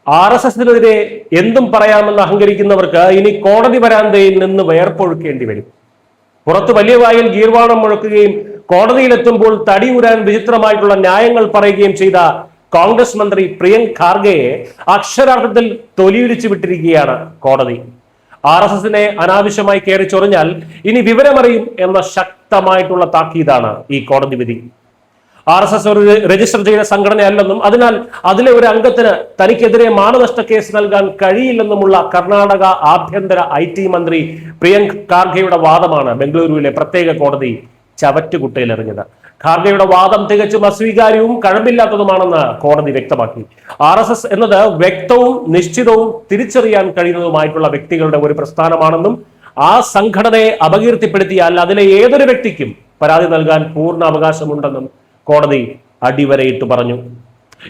RSSനെതിരെ എന്തും പറയാമെന്ന് അഹങ്കരിക്കുന്നവർക്ക് ഇനി കോടതി വരാന്തയിൽ നിന്ന് വേർപ്പൊഴുക്കേണ്ടി വരും. പുറത്ത് വലിയ വായിൽ ഗീർവാണം മുഴക്കുകയും കോടതിയിലെത്തുമ്പോൾ തടിയൂരാൻ വിചിത്രമായിട്ടുള്ള ന്യായങ്ങൾ പറയുകയും ചെയ്ത കോൺഗ്രസ് മന്ത്രി പ്രിയങ്ക് ഖാർഗെയെ അക്ഷരാർത്ഥത്തിൽ തൊലിയുരിച്ചു വിട്ടിരിക്കുകയാണ് കോടതി. RSSനെ അനാവശ്യമായി കയറി ചൊറിഞ്ഞാൽ ഇനി വിവരമറിയും എന്ന ശക്തമായിട്ടുള്ള താക്കീതാണ് ഈ കോടതി വിധി. RSS ഒരു രജിസ്റ്റർ ചെയ്ത സംഘടനയല്ലെന്നും അതിനാൽ അതിലെ ഒരു അംഗത്തിന് തനിക്കെതിരെ മാനനഷ്ട കേസ് നൽകാൻ കഴിയില്ലെന്നുമുള്ള കർണാടക ആഭ്യന്തര IT മന്ത്രി പ്രിയങ്ക് ഖാർഗെയുടെ വാദമാണ് ബംഗളൂരുവിലെ പ്രത്യേക കോടതി ചവറ്റുകുട്ടയിലെറിഞ്ഞത്. ഖാർഗെയുടെ വാദം തികച്ചും അസ്വീകാര്യവും കഴമ്പില്ലാത്തതുമാണെന്ന് കോടതി വ്യക്തമാക്കി. RSS എന്നത് വ്യക്തവും നിശ്ചിതവും തിരിച്ചറിയാൻ കഴിയുന്നതുമായിട്ടുള്ള വ്യക്തികളുടെ ഒരു പ്രസ്ഥാനമാണെന്നും ആ സംഘടനയെ അപകീർത്തിപ്പെടുത്തിയാൽ അതിലെ ഏതൊരു വ്യക്തിക്കും പരാതി നൽകാൻ പൂർണ്ണ അവകാശമുണ്ടെന്നും കോടതി അടിവരയിട്ട് പറഞ്ഞു.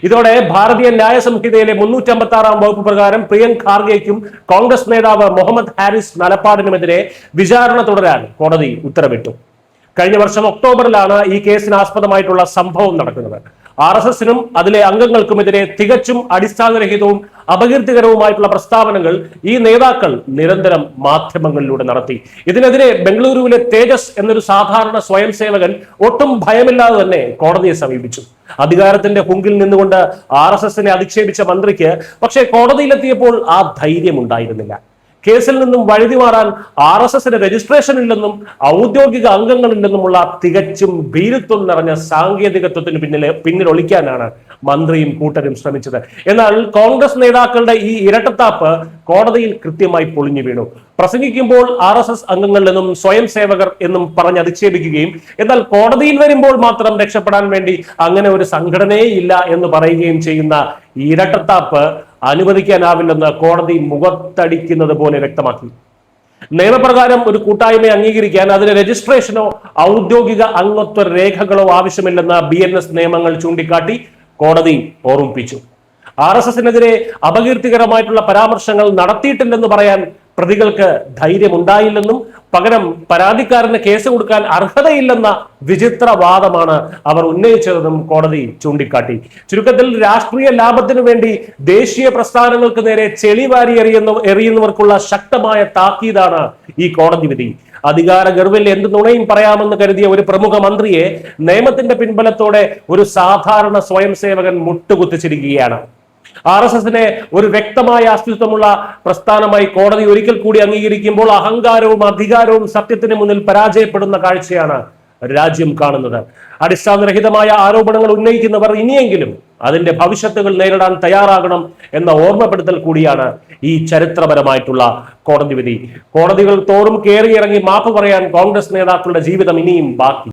ഇതോടെ ഭാരതീയ ന്യായ സംഹിതയിലെ 356 വകുപ്പ് പ്രകാരം പ്രിയങ്ക് ഖാർഗെയ്ക്കും കോൺഗ്രസ് നേതാവ് മുഹമ്മദ് ഹാരിസ് നലപ്പാടിനുമെതിരെ വിചാരണ തുടരാൻ കോടതി ഉത്തരവിട്ടു. കഴിഞ്ഞ വർഷം ഒക്ടോബറിലാണ് ഈ കേസിന് ആസ്പദമായിട്ടുള്ള സംഭവം നടക്കുന്നത്. RSSനും അതിലെ അംഗങ്ങൾക്കുമെതിരെ തികച്ചും അടിസ്ഥാനരഹിതവും അപകീർത്തികരവുമായിട്ടുള്ള പ്രസ്താവനകൾ ഈ നേതാക്കൾ നിരന്തരം മാധ്യമങ്ങളിലൂടെ നടത്തി. ഇതിനെതിരെ ബംഗളൂരുവിലെ തേജസ് എന്നൊരു സാധാരണ സ്വയം സേവകൻ ഒട്ടും ഭയമില്ലാതെ തന്നെ കോടതിയെ സമീപിച്ചു. അധികാരത്തിന്റെ ഹുങ്കിൽ നിന്നുകൊണ്ട് RSSനെ അധിക്ഷേപിച്ച മന്ത്രിക്ക് പക്ഷേ കോടതിയിലെത്തിയപ്പോൾ ആ ധൈര്യം ഉണ്ടായിരുന്നില്ല. കേസിൽ നിന്നും വഴുതി മാറാൻ RSSന് രജിസ്ട്രേഷൻ ഇല്ലെന്നും ഔദ്യോഗിക അംഗങ്ങളില്ലെന്നുമുള്ള തികച്ചും ഭീരുത്വം നിറഞ്ഞ സാങ്കേതികത്വത്തിന് പിന്നിൽ ഒളിക്കാനാണ് മന്ത്രിയും കൂട്ടരും ശ്രമിച്ചത്. എന്നാൽ കോൺഗ്രസ് നേതാക്കളുടെ ഈ ഇരട്ടത്താപ്പ് കോടതിയിൽ കൃത്യമായി പൊളിഞ്ഞു വീണു. പ്രസംഗിക്കുമ്പോൾ RSS അംഗങ്ങൾ എന്നും സ്വയം സേവകർ എന്നും പറഞ്ഞ് അധിക്ഷേപിക്കുകയും എന്നാൽ കോടതിയിൽ വരുമ്പോൾ മാത്രം രക്ഷപ്പെടാൻ വേണ്ടി അങ്ങനെ ഒരു സംഘടനയേ ഇല്ല എന്ന് പറയുകയും ചെയ്യുന്ന ഇരട്ടത്താപ്പ് അനുവദിക്കാനാവില്ലെന്ന് കോടതി മുഖത്തടിക്കുന്നത് പോലെ വ്യക്തമാക്കി. നിയമപ്രകാരം ഒരു കൂട്ടായ്മയെ അംഗീകരിക്കാൻ അതിന് രജിസ്ട്രേഷനോ ഔദ്യോഗിക അംഗത്വ രേഖകളോ ആവശ്യമില്ലെന്ന BNS നിയമങ്ങൾ ചൂണ്ടിക്കാട്ടി കോടതി ഓർമ്മിപ്പിച്ചു. RSSനെതിരെ അപകീർത്തികരമായിട്ടുള്ള പരാമർശങ്ങൾ നടത്തിയിട്ടില്ലെന്ന് പറയാൻ പ്രതികൾക്ക് ധൈര്യമുണ്ടായില്ലെന്നും പകരം പരാതിക്കാരന് കേസ് കൊടുക്കാൻ അർഹതയില്ലെന്ന വിചിത്ര വാദമാണ് അവർ ഉന്നയിച്ചതെന്നും കോടതി ചൂണ്ടിക്കാട്ടി. ചുരുക്കത്തിൽ രാഷ്ട്രീയ ലാഭത്തിനു വേണ്ടി ദേശീയ പ്രസ്ഥാനങ്ങൾക്ക് നേരെ ചെളിവാരി എറിയുന്നവർക്കുള്ള ശക്തമായ താക്കീതാണ് ഈ കോടതി വിധി. അധികാര ഗർവിൽ എന്ത് നുണയും പറയാമെന്ന് കരുതിയ ഒരു പ്രമുഖ മന്ത്രിയെ നിയമത്തിന്റെ പിൻബലത്തോടെ ഒരു സാധാരണ സ്വയം സേവകൻ മുട്ടുകുത്തിച്ചിരിക്കുകയാണ്. RSSനെ ഒരു വ്യക്തമായ അസ്തിത്വമുള്ള പ്രസ്ഥാനമായി കോടതി ഒരിക്കൽ കൂടി അംഗീകരിക്കുമ്പോൾ അഹങ്കാരവും അധികാരവും സത്യത്തിന് മുന്നിൽ പരാജയപ്പെടുന്ന കാഴ്ചയാണ് രാജ്യം കാണുന്നത്. അടിസ്ഥാനരഹിതമായ ആരോപണങ്ങൾ ഉന്നയിക്കുന്നവർ ഇനിയെങ്കിലും അതിന്റെ ഭവിഷ്യത്തുകൾ നേരിടാൻ തയ്യാറാകണം എന്ന ഓർമ്മപ്പെടുത്തൽ കൂടിയാണ് ഈ ചരിത്രപരമായിട്ടുള്ള കോടതി വിധി. കോടതികൾ തോറും കയറിയിറങ്ങി മാപ്പ് പറയാൻ കോൺഗ്രസ് നേതാക്കളുടെ ജീവിതം ഇനിയും ബാക്കി.